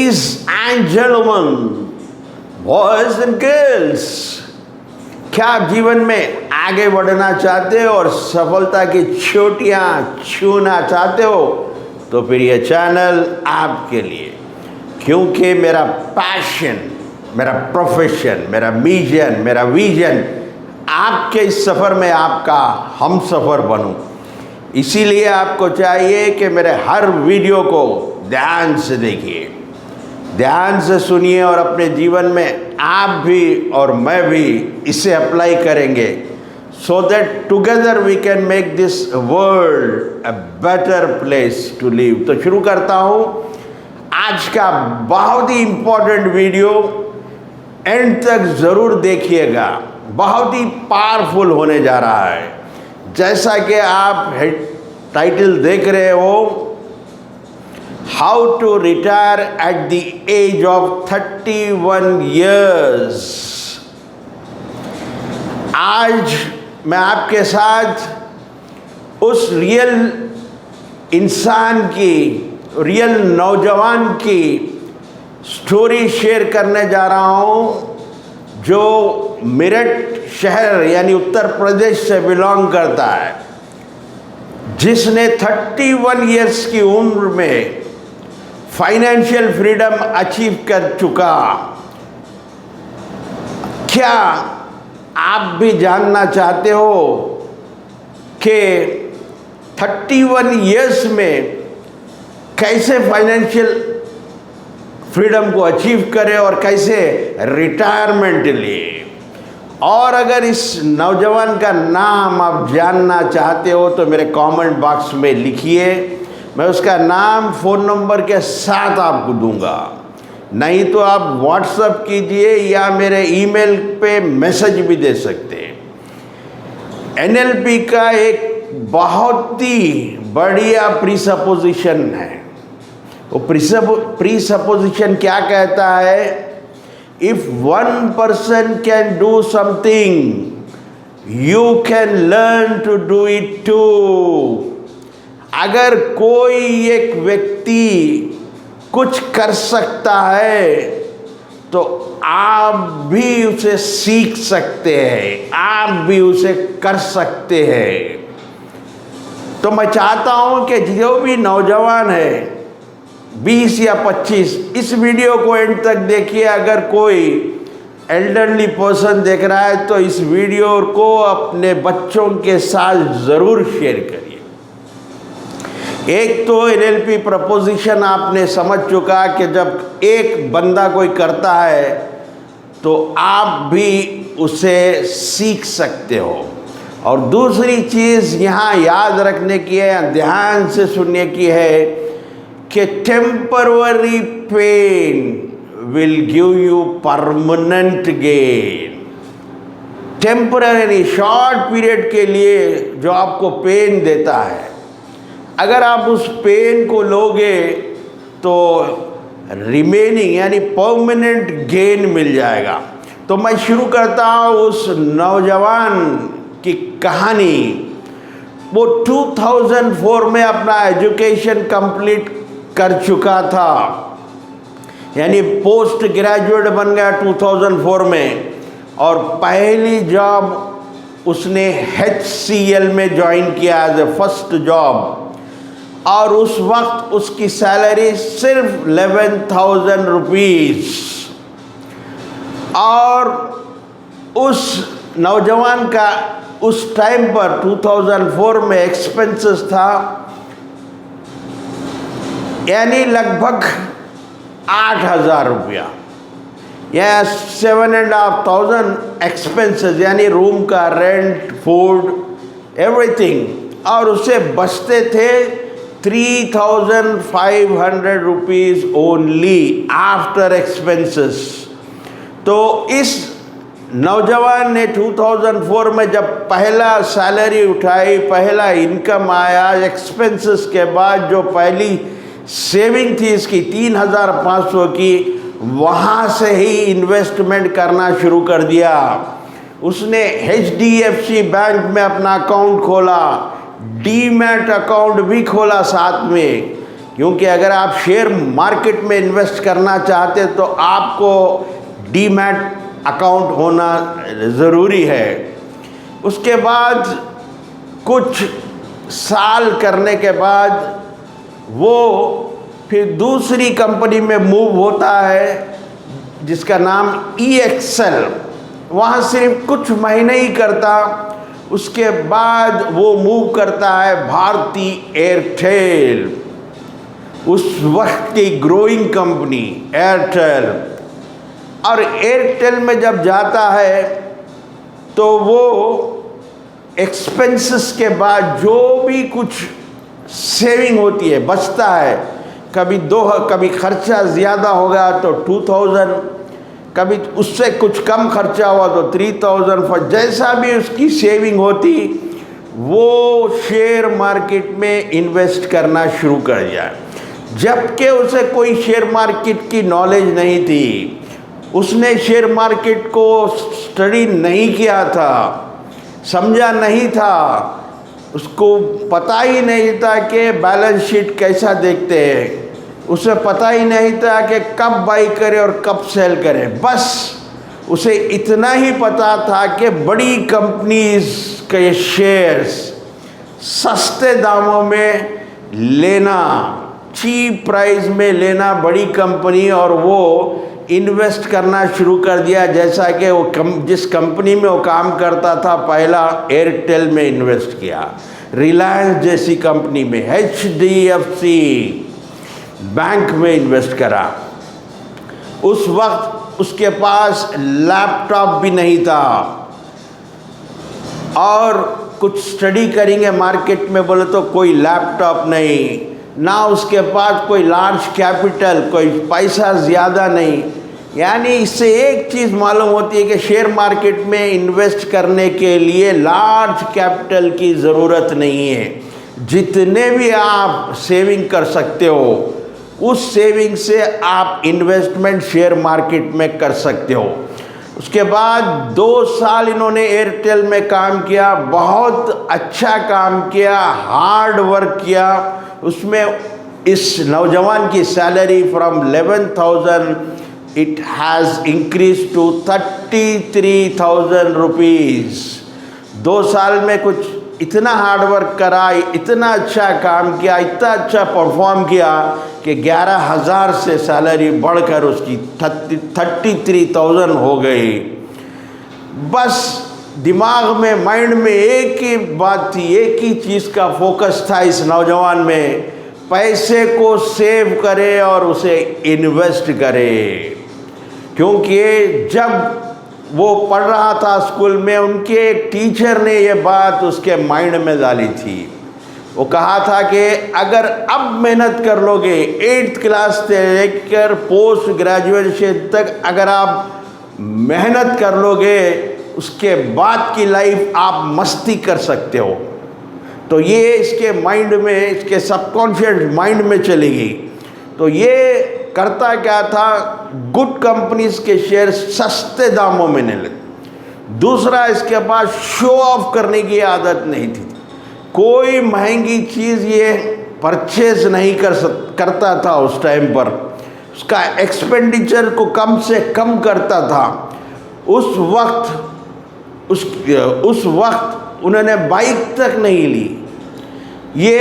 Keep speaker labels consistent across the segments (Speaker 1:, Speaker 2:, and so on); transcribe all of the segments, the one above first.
Speaker 1: Ladies and gentlemen, boys and girls, क्या आप जीवन में आगे बढ़ना चाहते हो और सफलता की चोटियां छूना चाहते हो तो फिर ये चैनल आपके लिए, क्योंकि मेरा पैशन, मेरा प्रोफेशन, मेरा मिशन, मेरा विजन आपके इस सफ़र में आपका हम सफ़र बनूं। इसीलिए आपको चाहिए कि मेरे हर वीडियो को ध्यान से देखिए, ध्यान से सुनिए और अपने जीवन में आप भी और मैं भी इसे अप्लाई करेंगे, so that together we can make this world a better place to live. तो शुरू करता हूँ आज का बहुत ही इम्पोर्टेंट वीडियो, एंड तक ज़रूर देखिएगा, बहुत ही पावरफुल होने जा रहा है। जैसा कि आप टाइटल देख रहे हो, how to retire at the age of 31 years। आज मैं आपके साथ उस रियल इंसान की, रियल नौजवान की स्टोरी शेयर करने जा रहा हूँ जो मेरठ शहर यानी उत्तर प्रदेश से बिलोंग करता है, जिसने 31 years की उम्र में फाइनेंशियल फ्रीडम अचीव कर चुका। क्या आप भी जानना चाहते हो कि 31 years में कैसे फाइनेंशियल फ्रीडम को अचीव करें और कैसे रिटायरमेंट लिए? और अगर इस नौजवान का नाम आप जानना चाहते हो तो मेरे कमेंट बॉक्स में लिखिए, मैं उसका नाम फ़ोन नंबर के साथ आपको दूंगा। नहीं तो आप व्हाट्सएप कीजिए या मेरे ईमेल पे मैसेज भी दे सकते हैं। एनएलपी का एक बहुत ही बढ़िया प्रीसपोजिशन है। वो प्रीसपोजिशन क्या कहता है? If one person can do something you can learn to do it too. अगर कोई एक व्यक्ति कुछ कर सकता है तो आप भी उसे सीख सकते हैं, आप भी उसे कर सकते हैं। तो मैं चाहता हूं कि जो भी नौजवान है 20 या 25, इस वीडियो को एंड तक देखिए। अगर कोई एल्डरली पर्सन देख रहा है तो इस वीडियो को अपने बच्चों के साथ ज़रूर शेयर करिए। एक तो एनएलपी प्रपोजिशन आपने समझ चुका कि जब एक बंदा कोई करता है तो आप भी उसे सीख सकते हो। और दूसरी चीज़ यहाँ याद रखने की है, ध्यान से सुनने की है कि temporary pain will give you permanent gain. Temporary short period के लिए जो आपको पेन देता है, अगर आप उस पेन को लोगे तो रिमेनिंग यानी परमानेंट गेन मिल जाएगा। तो मैं शुरू करता हूँ उस नौजवान की कहानी। वो 2004 में अपना एजुकेशन कंप्लीट कर चुका था, यानी पोस्ट ग्रेजुएट बन गया 2004 में, और पहली जॉब उसने HCL में ज्वाइन किया एज ए फर्स्ट जॉब। और उस वक्त उसकी सैलरी सिर्फ 11,000 रुपीज़। और उस नौजवान का उस टाइम पर 2004 में एक्सपेंसेस था यानी लगभग 8,000 रुपया या 7,500 एक्सपेंसेस, यानी रूम का रेंट, फूड, एवरीथिंग। और उसे बचते थे 3,500 रुपीज़ ओनली आफ्टर एक्सपेंसेस। तो इस नौजवान ने 2004 में जब पहला सैलरी उठाई, पहला इनकम आया, एक्सपेंसेस के बाद जो पहली सेविंग थी इसकी 3,500 की, वहाँ से ही इन्वेस्टमेंट करना शुरू कर दिया। उसने HDFC बैंक में अपना अकाउंट खोला, डीमैट अकाउंट भी खोला साथ में। क्योंकि अगर आप शेयर मार्केट में इन्वेस्ट करना चाहते तो आपको डीमैट अकाउंट होना ज़रूरी है। उसके बाद कुछ साल करने के बाद वो फिर दूसरी कंपनी में मूव होता है जिसका नाम EXL। वहाँ सिर्फ कुछ महीने ही करता, उसके बाद वो मूव करता है भारती एयरटेल, उस वक्त की ग्रोइंग कंपनी एयरटेल। और एयरटेल में जब जाता है तो वो एक्सपेंसेस के बाद जो भी कुछ सेविंग होती है बचता है, कभी खर्चा ज़्यादा होगा तो 2000, कभी उससे कुछ कम खर्चा हुआ तो 3000, पर जैसा भी उसकी सेविंग होती वो शेयर मार्केट में इन्वेस्ट करना शुरू कर दिया। जबकि उसे कोई शेयर मार्केट की नॉलेज नहीं थी, उसने शेयर मार्केट को स्टडी नहीं किया था, समझा नहीं था, उसको पता ही नहीं था कि बैलेंस शीट कैसा देखते हैं, उसे पता ही नहीं था कि कब बाई करे और कब सेल करे। बस उसे इतना ही पता था कि बड़ी कंपनीज के शेयर्स सस्ते दामों में लेना, चीप प्राइस में लेना बड़ी कंपनी, और वो इन्वेस्ट करना शुरू कर दिया। जैसा कि वो जिस कंपनी में वो काम करता था, पहला एयरटेल में इन्वेस्ट किया, रिलायंस जैसी कंपनी में, HDFC बैंक में इन्वेस्ट करा। उस वक्त उसके पास लैपटॉप भी नहीं था, और कुछ स्टडी करेंगे मार्केट में बोले तो कोई लैपटॉप नहीं, ना उसके पास कोई लार्ज कैपिटल, कोई पैसा ज़्यादा नहीं। यानी इससे एक चीज़ मालूम होती है कि शेयर मार्केट में इन्वेस्ट करने के लिए लार्ज कैपिटल की ज़रूरत नहीं है। जितने भी आप सेविंग कर सकते हो, उस सेविंग से आप इन्वेस्टमेंट शेयर मार्केट में कर सकते हो। उसके बाद 2 साल इन्होंने एयरटेल में काम किया, बहुत अच्छा काम किया, हार्ड वर्क किया। उसमें इस नौजवान की salary from 11,000 it has increase to 33,000 rupees. 2 साल में कुछ इतना हार्ड वर्क करा, इतना अच्छा काम किया, इतना अच्छा परफॉर्म किया कि 11,000 से सैलरी बढ़कर उसकी 33,000 हो गई। बस दिमाग में, माइंड में एक ही बात थी, एक ही चीज़ का फोकस था इस नौजवान में, पैसे को सेव करे और उसे इन्वेस्ट करे। क्योंकि जब वो पढ़ रहा था स्कूल में, उनके एक टीचर ने ये बात उसके माइंड में डाली थी। वो कहा था कि अगर अब मेहनत कर लोगे, 8th क्लास से लेकर पोस्ट ग्रेजुएशन तक अगर आप मेहनत कर लोगे, उसके बाद की लाइफ आप मस्ती कर सकते हो। तो ये इसके माइंड में, इसके सबकॉन्शियस माइंड में चली गई। तो ये करता क्या था, गुड कंपनीज के शेयर सस्ते दामों में नहीं लेते। दूसरा, इसके पास शो ऑफ करने की आदत नहीं थी, कोई महंगी चीज़ ये परचेज नहीं करता था उस टाइम पर, उसका एक्सपेंडिचर को कम से कम करता था। उस वक्त उन्होंने बाइक तक नहीं ली। ये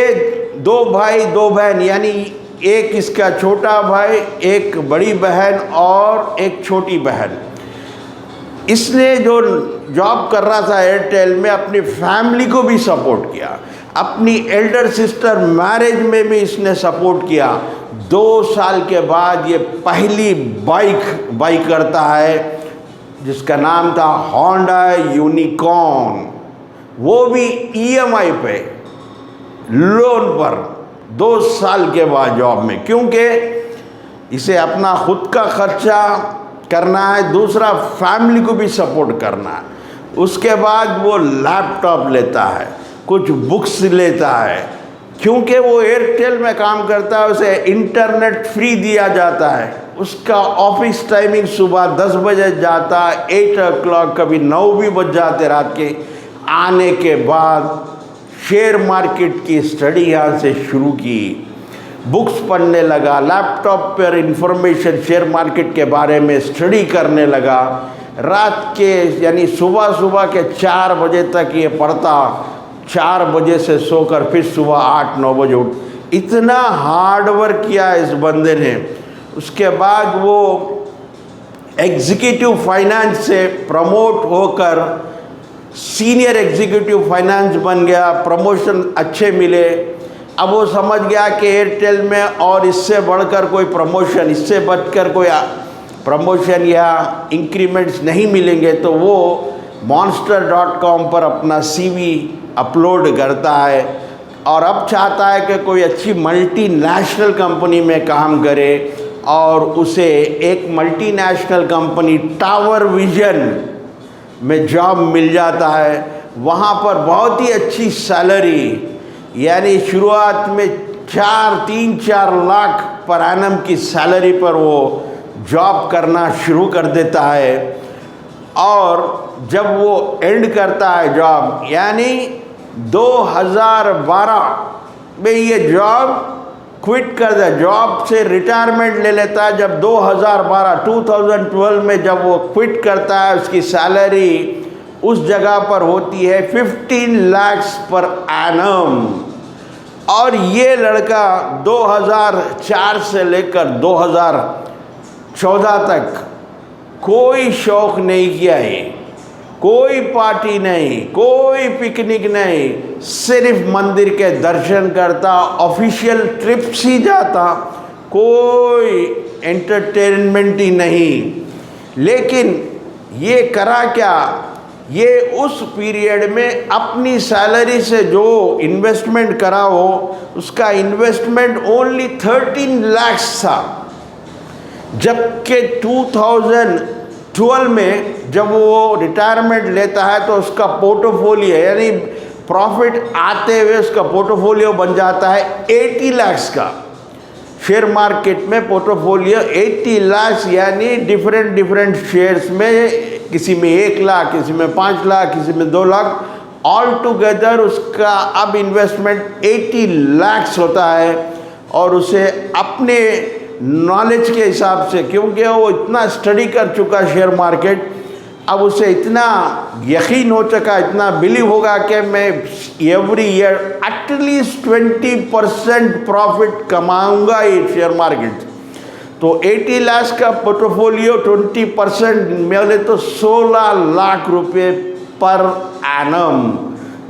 Speaker 1: 2 भाई 2 बहन, यानी एक इसका छोटा भाई, एक बड़ी बहन और एक छोटी बहन, इसने जो जॉब कर रहा था एयरटेल में, अपनी फैमिली को भी सपोर्ट किया, अपनी एल्डर सिस्टर मैरिज में भी इसने सपोर्ट किया। 2 साल के बाद ये पहली बाइक बाई करता है जिसका नाम था होंडा यूनिकॉर्न, वो भी EMI पे, लोन पर, 2 साल के बाद जॉब में। क्योंकि इसे अपना खुद का खर्चा करना है, दूसरा फैमिली को भी सपोर्ट करना है। उसके बाद वो लैपटॉप लेता है, कुछ बुक्स लेता है, क्योंकि वो एयरटेल में काम करता है, उसे इंटरनेट फ्री दिया जाता है। उसका ऑफिस टाइमिंग सुबह 10 बजे जाता, 8 o'clock, कभी 9 भी बज जाते रात के। आने के बाद शेयर मार्केट की स्टडी यहाँ से शुरू की। बुक्स पढ़ने लगा, लैपटॉप पर इंफॉर्मेशन शेयर मार्केट के बारे में स्टडी करने लगा। रात के यानी सुबह के 4 बजे तक ये पढ़ता, 4 बजे से सोकर फिर सुबह 8-9 बजे उठ। इतना हार्ड वर्क किया इस बंदे ने। उसके बाद वो एग्जीक्यूटिव फाइनेंस से प्रमोट होकर सीनियर एग्जीक्यूटिव फाइनेंस बन गया, प्रमोशन अच्छे मिले। अब वो समझ गया कि एयरटेल में और इससे बढ़कर कोई प्रमोशन, इससे बढ़कर कोई प्रमोशन या इंक्रीमेंट्स नहीं मिलेंगे, तो वो monster.com पर अपना CV अपलोड करता है और अब चाहता है कि कोई अच्छी मल्टीनेशनल कंपनी में काम करे और उसे एक मल्टीनेशनल कंपनी टावर विजन में जॉब मिल जाता है। वहाँ पर बहुत ही अच्छी सैलरी, यानी शुरुआत में 3-4 लाख पर एनम की सैलरी पर वो जॉब करना शुरू कर देता है। और जब वो एंड करता है जॉब, यानी 2012 में ये जॉब क्विट कर दे, जॉब से रिटायरमेंट ले लेता है। जब 2012 में जब वो क्विट करता है, उसकी सैलरी उस जगह पर होती है 15 लाख पर एनम। और ये लड़का 2004 से लेकर 2014 तक कोई शौक नहीं किया है, कोई पार्टी नहीं, कोई पिकनिक नहीं, सिर्फ मंदिर के दर्शन करता, ऑफिशियल ट्रिप्स ही जाता, कोई एंटरटेनमेंट ही नहीं। लेकिन ये करा क्या, ये उस पीरियड में अपनी सैलरी से जो इन्वेस्टमेंट करा हो, उसका इन्वेस्टमेंट ओनली 13 लाख था। जबकि 2012 में जब वो रिटायरमेंट लेता है तो उसका पोर्टफोलियो, यानी प्रॉफिट आते हुए उसका पोर्टफोलियो बन जाता है 80 लाख का। शेयर मार्केट में पोर्टफोलियो 80 लाख, यानी डिफरेंट शेयर्स में, किसी में 1 लाख, किसी में 5 लाख, किसी में 2 लाख, ऑल टुगेदर उसका अब इन्वेस्टमेंट 80 लाख होता है। और उसे अपने नॉलेज के हिसाब से, क्योंकि वो इतना स्टडी कर चुका शेयर मार्केट, अब उसे इतना यकीन हो चुका, इतना बिलीव होगा कि मैं एवरी ईयर एटलीस्ट 20% प्रॉफिट कमाऊंगा ये शेयर मार्केट। तो 80 लाख का पोर्टफोलियो 20% मिले तो 16 लाख रुपए पर एनम,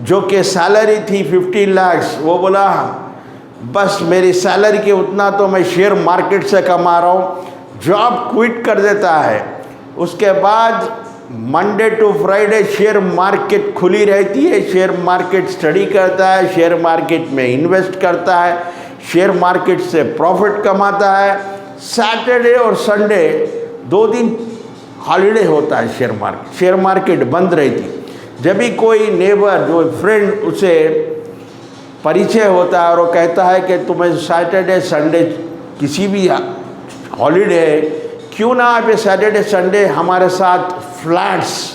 Speaker 1: जो कि सैलरी थी 15 लाख। वो बोला बस मेरी सैलरी के उतना तो मैं शेयर मार्केट से कमा रहा हूँ, जॉब क्विट कर देता है। उसके बाद Monday to Friday share market खुली रहती है, शेयर मार्केट स्टडी करता है, शेयर मार्केट में इन्वेस्ट करता है, शेयर मार्केट से प्रॉफिट कमाता है। सैटरडे और संडे 2 दिन हॉलीडे होता है शेयर मार्केट बंद रहती। जब भी कोई नेबर, जो फ्रेंड उसे परिचय होता है और वो कहता है कि तुम्हें सैटरडे संडे किसी भी हॉलीडे है, क्यों ना आप सैटरडे संडे हमारे साथ फ्लैट्स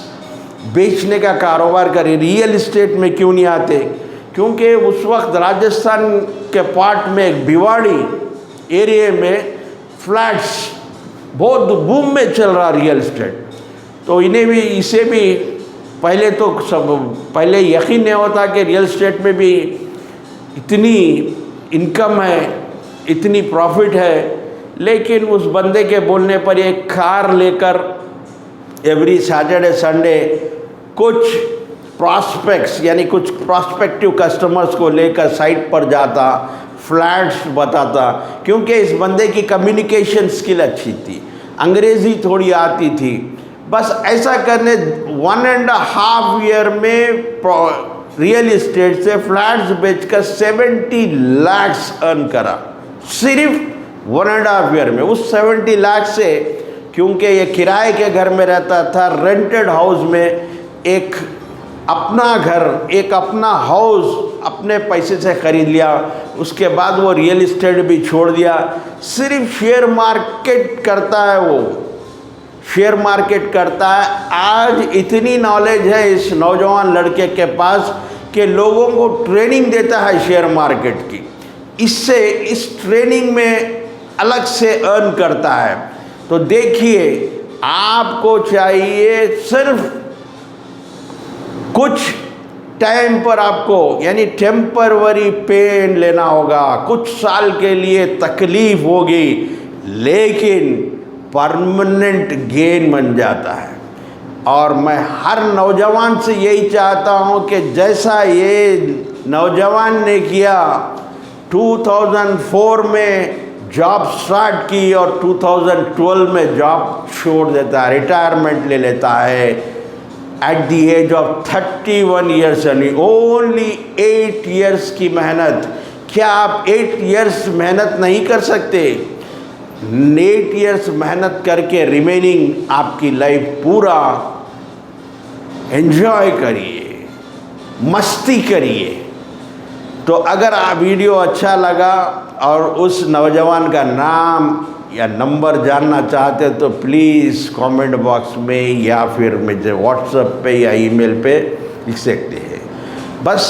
Speaker 1: बेचने का कारोबार करें, रियल इस्टेट में क्यों नहीं आते। क्योंकि उस वक्त राजस्थान के पार्ट में एक भिवाड़ी एरिया में फ्लैट्स बहुत बूम में चल रहा रियल इस्टेट। तो इन्हें भी, इसे भी पहले यकीन नहीं होता कि रियल इस्टेट में भी इतनी इनकम है, इतनी प्रॉफिट है। लेकिन उस बंदे के बोलने पर एक कार लेकर एवरी सैटरडे संडे कुछ प्रॉस्पेक्ट्स, यानी कुछ प्रॉस्पेक्टिव कस्टमर्स को लेकर साइट पर जाता, फ्लैट्स बताता। क्योंकि इस बंदे की कम्युनिकेशन स्किल अच्छी थी, अंग्रेज़ी थोड़ी आती थी। बस ऐसा करने 1.5 ईयर में रियल इस्टेट से फ्लैट्स बेचकर 70 लाख अर्न करा, सिर्फ 1.5 ईयर में। उस 70 लाख से, क्योंकि ये किराए के घर में रहता था, रेंटेड हाउस में एक अपना घर, एक अपना हाउस अपने पैसे से ख़रीद लिया। उसके बाद वो रियल इस्टेट भी छोड़ दिया, सिर्फ शेयर मार्केट करता है, वो शेयर मार्केट करता है। आज इतनी नॉलेज है इस नौजवान लड़के के पास कि लोगों को ट्रेनिंग देता है शेयर मार्केट की। इससे इस ट्रेनिंग में अलग से अर्न करता है। तो देखिए, आपको चाहिए सिर्फ कुछ टाइम पर आपको यानी टेम्परवरी पेन लेना होगा, कुछ साल के लिए तकलीफ होगी, लेकिन परमानेंट गेन बन जाता है। और मैं हर नौजवान से यही चाहता हूं कि जैसा ये नौजवान ने किया, 2004 में जॉब स्टार्ट की और 2012 में जॉब छोड़ देता है, रिटायरमेंट ले लेता है at the age of 31 years, यानी ओनली 8 ईयर्स की मेहनत। क्या आप 8 ईयर्स मेहनत नहीं कर सकते? 8 ईयर्स मेहनत करके रिमेनिंग आपकी लाइफ पूरा एंजॉय करिए, मस्ती करिए। तो अगर आप वीडियो अच्छा लगा और उस नौजवान का नाम या नंबर जानना चाहते तो प्लीज़ कमेंट बॉक्स में या फिर मुझे व्हाट्सएप पे या ईमेल पे लिख सकते हैं। बस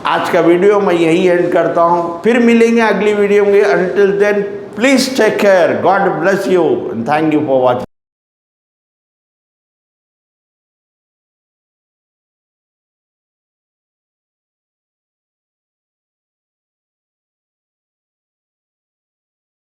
Speaker 1: आज का वीडियो मैं यही एंड करता हूँ, फिर मिलेंगे अगली वीडियो में। Until then please take care, God bless you and thank you for watching.